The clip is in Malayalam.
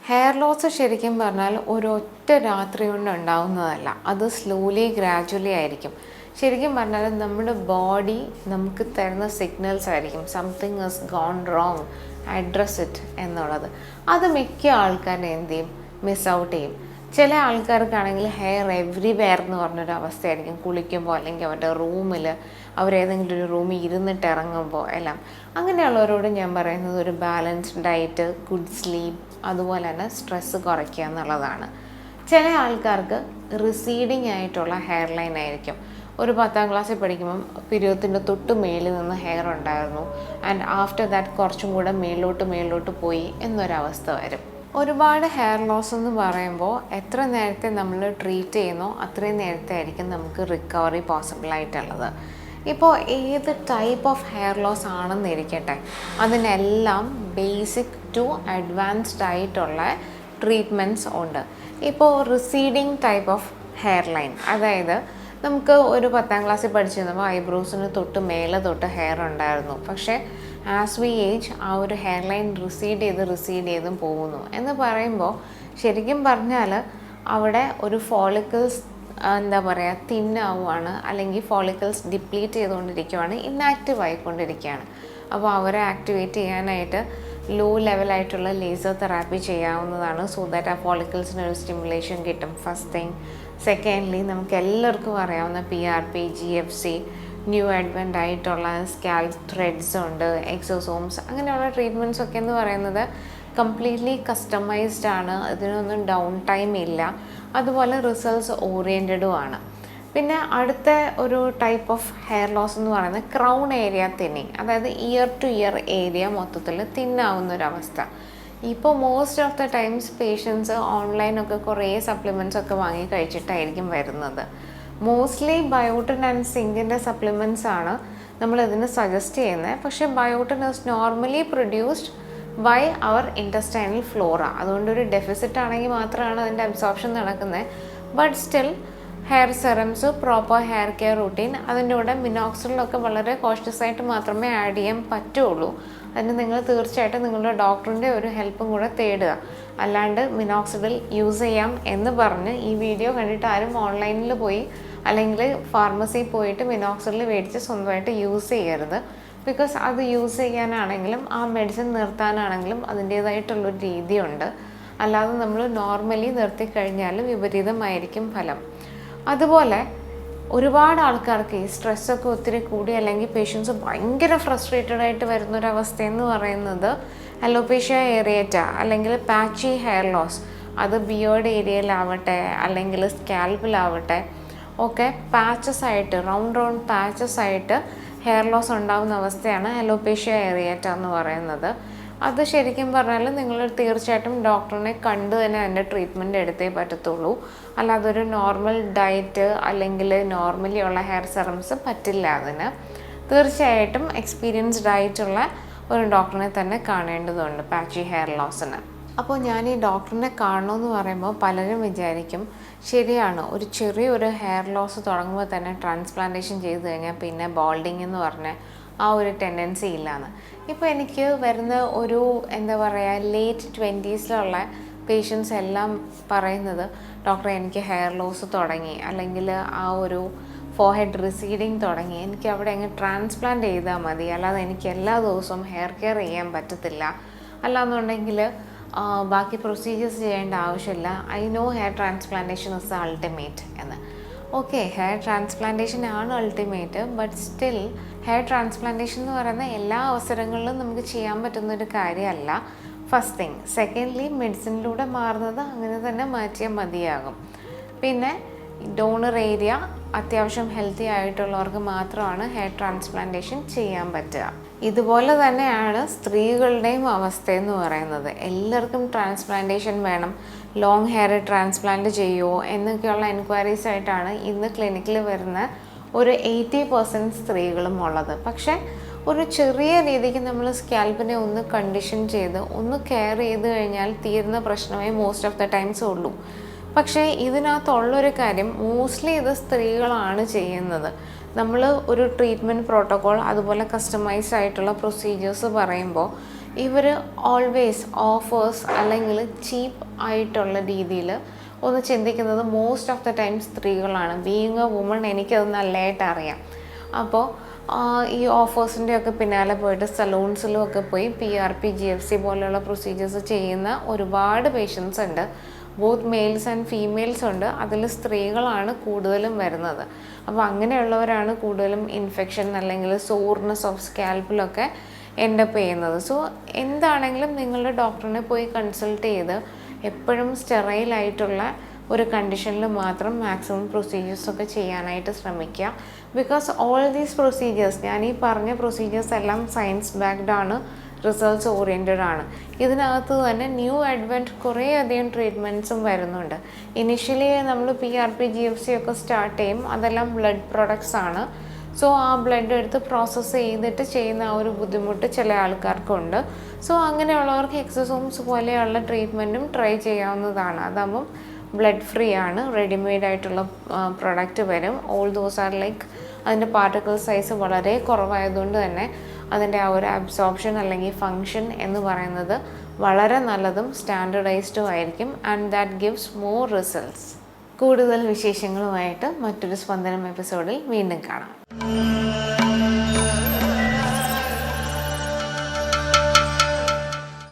ഹെയർ ലോസ് ശരിക്കും പറഞ്ഞാൽ ഒരൊറ്റ രാത്രി കൊണ്ട് ഉണ്ടാവുന്നതല്ല. അത് സ്ലോലി ഗ്രാജ്വലി ആയിരിക്കും. ശരിക്കും പറഞ്ഞാൽ നമ്മുടെ ബോഡി നമുക്ക് തരുന്ന സിഗ്നൽസ് ആയിരിക്കും something is gone wrong, address it എന്നുള്ളത്. അത് മിക്ക ആൾക്കാരും എന്ത് ചെയ്യും, മിസ് ഔട്ട് ചെയ്യും. ചില ആൾക്കാർക്കാണെങ്കിൽ ഹെയർ എവ്രിവെയർ എന്ന് പറഞ്ഞൊരു അവസ്ഥയായിരിക്കും. കുളിക്കുമ്പോൾ അല്ലെങ്കിൽ അവരുടെ റൂമിൽ അവരേതെങ്കിലും ഒരു റൂമിൽ ഇരുന്നിട്ട് ഇറങ്ങുമ്പോൾ എല്ലാം. അങ്ങനെയുള്ളവരോട് ഞാൻ പറയുന്നത് ഒരു ബാലൻസ്ഡ് ഡയറ്റ്, ഗുഡ് സ്ലീപ്പ്, അതുപോലെ തന്നെ സ്ട്രെസ്സ് കുറയ്ക്കുക എന്നുള്ളതാണ്. ചില ആൾക്കാർക്ക് റിസീഡിങ് ആയിട്ടുള്ള ഹെയർ ലൈൻ ആയിരിക്കും. ഒരു 10ാം ക്ലാസ്സിൽ പഠിക്കുമ്പം പിരിയത്തിൻ്റെ തൊട്ട് മേളിൽ നിന്ന് ഹെയർ ഉണ്ടായിരുന്നു, ആൻഡ് ആഫ്റ്റർ ദാറ്റ് കുറച്ചും കൂടെ മേളിലോട്ട് പോയി എന്നൊരവസ്ഥ വരും. ഒരുപാട് ഹെയർ ലോസ് എന്ന് പറയുമ്പോൾ എത്ര നേരത്തെ നമ്മൾ ട്രീറ്റ് ചെയ്യുന്നോ അത്രയും നേരത്തെ ആയിരിക്കും നമുക്ക് റിക്കവറി പോസിബിളായിട്ടുള്ളത്. ഇപ്പോൾ ഏത് ടൈപ്പ് ഓഫ് ഹെയർ ലോസ് ആണെന്നിരിക്കട്ടെ, അതിനെല്ലാം ബേസിക് ടു അഡ്വാൻസ്ഡ് ആയിട്ടുള്ള ട്രീറ്റ്മെൻറ്റ്സ് ഉണ്ട്. ഇപ്പോൾ receding type of hair line, അതായത് നമുക്ക് ഒരു 10ാം ക്ലാസ്സിൽ പഠിച്ചിരുന്നപ്പോൾ ഐബ്രോസിന് തൊട്ട് മേലെ തൊട്ട് ഹെയർ ഉണ്ടായിരുന്നു. പക്ഷേ ആസ് വി ഏജ് ആ ഒരു ഹെയർ ലൈൻ റിസീഡ് ചെയ്തും പോകുന്നു എന്ന് പറയുമ്പോൾ ശരിക്കും പറഞ്ഞാൽ അവിടെ ഒരു ഫോളിക്കിൾസ് എന്താ പറയുക തിന്നാവുകയാണ്, അല്ലെങ്കിൽ ഫോളിക്കിൾസ് ഡിപ്ലീറ്റ് ചെയ്തുകൊണ്ടിരിക്കുകയാണ്, ഇന്നാക്റ്റീവ് ആയിക്കൊണ്ടിരിക്കുകയാണ്. അപ്പോൾ അവരെ ആക്ടിവേറ്റ് ചെയ്യാനായിട്ട് ലോ ലെവലായിട്ടുള്ള ലേസർ തെറാപ്പി ചെയ്യാവുന്നതാണ്. സോ ദാറ്റ് ആ ഫോളിക്കിൾസിന് ഒരു സ്റ്റിമുലേഷൻ കിട്ടും, ഫസ്റ്റ് തിങ്. സെക്കൻഡ്ലി, നമുക്ക് എല്ലാവർക്കും അറിയാവുന്ന PRP, GFC, ന്യൂ അഡ്വൻ്റ് ആയിട്ടുള്ള സ്കാൽപ് ത്രെഡ്സ് ഉണ്ട്, എക്സോസോംസ്, അങ്ങനെയുള്ള ട്രീറ്റ്മെൻറ്റ്സ് ഒക്കെ എന്ന് പറയുന്നത് കംപ്ലീറ്റ്ലി കസ്റ്റമൈസ്ഡ് ആണ്. ഇതിനൊന്നും ഡൗൺ ടൈം ഇല്ല. അതുപോലെ റിസൾട്ട്സ് ഓറിയൻറ്റഡും ആണ്. പിന്നെ അടുത്ത ഒരു ടൈപ്പ് ഓഫ് ഹെയർ ലോസ് എന്ന് പറയുന്നത് ക്രൗൺ ഏരിയ തിന്നിങ്, അതായത് ഇയർ ടു ഇയർ ഏരിയ മൊത്തത്തിൽ തിന്നാവുന്നൊരവസ്ഥ. ഇപ്പോൾ most of the times patients ഓൺലൈനൊക്കെ കുറേ സപ്ലിമെൻറ്റ്സ് ഒക്കെ വാങ്ങി കഴിച്ചിട്ടായിരിക്കും വരുന്നത്. മോസ്റ്റ്ലി ബയോട്ടിൻ ആൻഡ് സിങ്കിൻ്റെ സപ്ലിമെൻറ്റ്സ് ആണ് നമ്മളിതിന് സജസ്റ്റ് ചെയ്യുന്നത്. പക്ഷേ biotin is normally produced by our intestinal flora. അതുകൊണ്ടൊരു ഡെഫിസിറ്റ് ആണെങ്കിൽ മാത്രമാണ് അതിൻ്റെ അബ്സോർപ്ഷൻ നടക്കുന്നത്. But still hair serums, proper hair care routine, അതിൻ്റെ കൂടെ മിനോക്സിഡിലൊക്കെ വളരെ കോഷ്യസ് ആയിട്ട് മാത്രമേ ആഡ് ചെയ്യാൻ പറ്റുള്ളൂ. അതിന് നിങ്ങൾ തീർച്ചയായിട്ടും നിങ്ങളുടെ ഡോക്ടറിൻ്റെ ഒരു ഹെൽപ്പും കൂടെ തേടുക. അല്ലാണ്ട് മിനോക്സിഡിൽ യൂസ് ചെയ്യാം എന്ന് പറഞ്ഞ് ഈ വീഡിയോ കണ്ടിട്ട് ആരും ഓൺലൈനിൽ പോയി അല്ലെങ്കിൽ ഫാർമസിയിൽ പോയിട്ട് മിനോക്സിഡിൽ മേടിച്ച് സ്വന്തമായിട്ട് യൂസ് ചെയ്യരുത്. ബിക്കോസ് അത് യൂസ് ചെയ്യാനാണെങ്കിലും ആ മെഡിസിൻ നിർത്താനാണെങ്കിലും അതിൻ്റേതായിട്ടുള്ളൊരു രീതിയുണ്ട്. അല്ലാതെ നമ്മൾ നോർമലി നിർത്തിക്കഴിഞ്ഞാൽ വിപരീതമായിരിക്കും ഫലം. അതുപോലെ ഒരുപാട് ആൾക്കാർക്ക് ഈ സ്ട്രെസ്സൊക്കെ ഒത്തിരി കൂടി അല്ലെങ്കിൽ പേഷ്യൻസ് ഭയങ്കര ഫ്രസ്ട്രേറ്റഡ് ആയിട്ട് വരുന്നൊരവസ്ഥയെന്ന് പറയുന്നത് അലോപേഷ്യ ഏറിയേറ്റ അല്ലെങ്കിൽ പാച്ചി ഹെയർ ലോസ്. അത് ബിയേർഡ് ഏരിയയിലാവട്ടെ അല്ലെങ്കിൽ സ്കാൽപ്പിലാവട്ടെ ഒക്കെ പാച്ചസ് ആയിട്ട്, റൗണ്ട് പാച്ചസ് ആയിട്ട് ഹെയർ ലോസ് ഉണ്ടാകുന്ന അവസ്ഥയാണ് അലോപേഷ്യ ഏറിയേറ്റ എന്ന് പറയുന്നത്. അത് ശരിക്കും പറഞ്ഞാൽ നിങ്ങൾ തീർച്ചയായിട്ടും ഡോക്ടറിനെ കണ്ട് തന്നെ അതിൻ്റെ ട്രീറ്റ്മെൻറ്റ് എടുത്തേ പറ്റത്തുള്ളൂ. അല്ലാതെ ഒരു നോർമൽ ഡയറ്റ് അല്ലെങ്കിൽ നോർമലി ഉള്ള ഹെയർ സെറംസ് പറ്റില്ല. അതിന് തീർച്ചയായിട്ടും എക്സ്പീരിയൻസ്ഡ് ആയിട്ടുള്ള ഒരു ഡോക്ടറിനെ തന്നെ കാണേണ്ടതുണ്ട് പാച്ചി ഹെയർ ലോസിന്. അപ്പോൾ ഞാൻ ഈ ഡോക്ടറിനെ കാണണമെന്ന് പറയുമ്പോൾ പലരും വിചാരിക്കും ശരിയാണ്, ഒരു ചെറിയൊരു ഹെയർ ലോസ് തുടങ്ങുമ്പോൾ തന്നെ ട്രാൻസ്പ്ലാന്റേഷൻ ചെയ്ത് കഴിഞ്ഞാൽ പിന്നെ ബോൾഡിങ് എന്ന് പറഞ്ഞ ആ ഒരു ടെൻഡൻസി ഇല്ലയെന്ന്. ഇപ്പോൾ എനിക്ക് വരുന്ന ഒരു എന്താ പറയുക ലേറ്റ് 20s പേഷ്യൻസ് എല്ലാം പറയുന്നത്, ഡോക്ടറെ എനിക്ക് ഹെയർ ലോസ് തുടങ്ങി, അല്ലെങ്കിൽ ആ ഒരു ഫോർഹെഡ് റിസീഡിങ് തുടങ്ങി, എനിക്ക് അവിടെ അങ്ങ് ട്രാൻസ്പ്ലാന്റ് ചെയ്താൽ മതി, അല്ലാതെ എനിക്ക് എല്ലാ ദിവസവും ഹെയർ കെയർ ചെയ്യാൻ പറ്റത്തില്ല, അല്ലാന്നുണ്ടെങ്കിൽ ബാക്കി പ്രൊസീജിയേഴ്സ് ചെയ്യേണ്ട ആവശ്യമില്ല. I know hair transplantation is the ultimate എന്ന്. ഓക്കെ, ഹെയർ ട്രാൻസ്പ്ലാന്റേഷൻ ആണ് ultimate, but still hair transplantation എന്ന് പറയുന്ന എല്ലാ അവസരങ്ങളിലും നമുക്ക് ചെയ്യാൻ പറ്റുന്നൊരു കാര്യമല്ല, ഫസ്റ്റ് തിങ്. സെക്കൻഡ്ലി, മെഡിസിനിലൂടെ മാറുന്നത് അങ്ങനെ തന്നെ മാറ്റിയാൽ മതിയാകും. പിന്നെ ഡോണർ ഏരിയ അത്യാവശ്യം ഹെൽത്തി ആയിട്ടുള്ളവർക്ക് മാത്രമാണ് ഹെയർ ട്രാൻസ്പ്ലാന്റേഷൻ ചെയ്യാൻ പറ്റുക. ഇതുപോലെ തന്നെയാണ് സ്ത്രീകളുടെയും അവസ്ഥയെന്ന് പറയുന്നത്. എല്ലാവർക്കും ട്രാൻസ്പ്ലാന്റേഷൻ വേണം, ലോങ് ഹെയർ ട്രാൻസ്പ്ലാന്റ് ചെയ്യുമോ എന്നൊക്കെയുള്ള എൻക്വയറീസ് ആയിട്ടാണ് ഇന്ന് ക്ലിനിക്കിൽ വരുന്ന ഒരു 80% സ്ത്രീകളും ഉള്ളത്. പക്ഷേ ഒരു ചെറിയ രീതിക്ക് നമ്മൾ സ്കാൽപ്പിനെ ഒന്ന് കണ്ടീഷൻ ചെയ്ത് ഒന്ന് കെയർ ചെയ്ത് കഴിഞ്ഞാൽ തീരുന്ന പ്രശ്നമേ മോസ്റ്റ് ഓഫ് ദ ടൈംസ് ഉള്ളൂ. പക്ഷേ ഇതിനകത്തുള്ളൊരു കാര്യം, മോസ്റ്റ്ലി ഇത് സ്ത്രീകളാണ് ചെയ്യുന്നത്. നമ്മൾ ഒരു ട്രീറ്റ്മെൻറ്റ് പ്രോട്ടോക്കോൾ അതുപോലെ കസ്റ്റമൈസ്ഡ് ആയിട്ടുള്ള പ്രൊസീജിയേഴ്സ് പറയുമ്പോൾ ഇവർ ഓൾവേസ് ഓഫേഴ്സ് അല്ലെങ്കിൽ ചീപ്പ് ആയിട്ടുള്ള രീതിയിൽ ഒന്ന് ചിന്തിക്കുന്നത് മോസ്റ്റ് ഓഫ് ദ ടൈം സ്ത്രീകളാണ്. ബീയിങ് എ വുമൺ എനിക്കത് നല്ലതായിട്ട് അറിയാം. അപ്പോൾ ഈ ഓഫേഴ്സിൻ്റെയൊക്കെ പിന്നാലെ പോയിട്ട് സലൂൺസിലും ഒക്കെ പോയി PRP GFC പോലെയുള്ള പ്രൊസീജിയേഴ്സ് ചെയ്യുന്ന ഒരുപാട് പേഷ്യൻസ് ഉണ്ട്. ബോത്ത് മെയിൽസ് ആൻഡ് ഫീമെയിൽസ് ഉണ്ട്. അതിൽ സ്ത്രീകളാണ് കൂടുതലും വരുന്നത്. അപ്പോൾ അങ്ങനെയുള്ളവരാണ് കൂടുതലും ഇൻഫെക്ഷൻ അല്ലെങ്കിൽ സോർനെസ് ഓഫ് സ്കാൽപ്പിലൊക്കെ എൻഡപ്പ് ചെയ്യുന്നത്. സോ എന്താണെങ്കിലും നിങ്ങളുടെ ഡോക്ടറിനെ പോയി കൺസൾട്ട് ചെയ്ത് എപ്പോഴും സ്റ്റെറൈലായിട്ടുള്ള ഒരു കണ്ടീഷനിൽ മാത്രം മാക്സിമം പ്രൊസീജിയേഴ്സൊക്കെ ചെയ്യാനായിട്ട് ശ്രമിക്കുക. ബിക്കോസ് ഓൾ ദീസ് പ്രൊസീജിയേഴ്സ്, ഞാൻ ഈ പറഞ്ഞ പ്രൊസീജിയേഴ്സ് എല്ലാം സയൻസ് ബാക്ക്ഡ് ആണ്, റിസൾട്ട്സ് ഓറിയൻറ്റഡ് ആണ്. ഇതിനകത്ത് തന്നെ ന്യൂ അഡ്വൻറ്റ് കുറേ അധികം ട്രീറ്റ്മെൻറ്റ്സും വരുന്നുണ്ട്. ഇനിഷ്യലി നമ്മൾ PRP GFC ഒക്കെ സ്റ്റാർട്ട് ചെയ്യും, അതെല്ലാം ബ്ലഡ് പ്രൊഡക്ട്സ് ആണ്. സോ ആ ബ്ലഡ് എടുത്ത് പ്രോസസ്സ് ചെയ്തിട്ട് ചെയ്യുന്ന ആ ഒരു ബുദ്ധിമുട്ട് ചില ആൾക്കാർക്കുണ്ട്. സോ അങ്ങനെയുള്ളവർക്ക് എക്സസോംസ് പോലെയുള്ള ട്രീറ്റ്മെൻറ്റും ട്രൈ ചെയ്യാവുന്നതാണ്. അതാകുമ്പം ബ്ലഡ് ഫ്രീ ആണ്, റെഡിമെയ്ഡ് ആയിട്ടുള്ള പ്രൊഡക്റ്റ് വരും. ഓൾ ദോസ് ആർ ലൈക്ക് അതിൻ്റെ പാർട്ടിക്കിൾ സൈസ് വളരെ കുറവായതുകൊണ്ട് തന്നെ അതിൻ്റെ ആ ഒരു അബ്സോർപ്ഷൻ അല്ലെങ്കിൽ ഫങ്ഷൻ എന്ന് പറയുന്നത് വളരെ നല്ലതും സ്റ്റാൻഡേർഡൈസ്ഡും ആയിരിക്കും. And that gives more results. കൂടുതൽ വിശേഷങ്ങളുമായിട്ട് മറ്റൊരു സ്പന്ദനം എപ്പിസോഡിൽ വീണ്ടും കാണാം.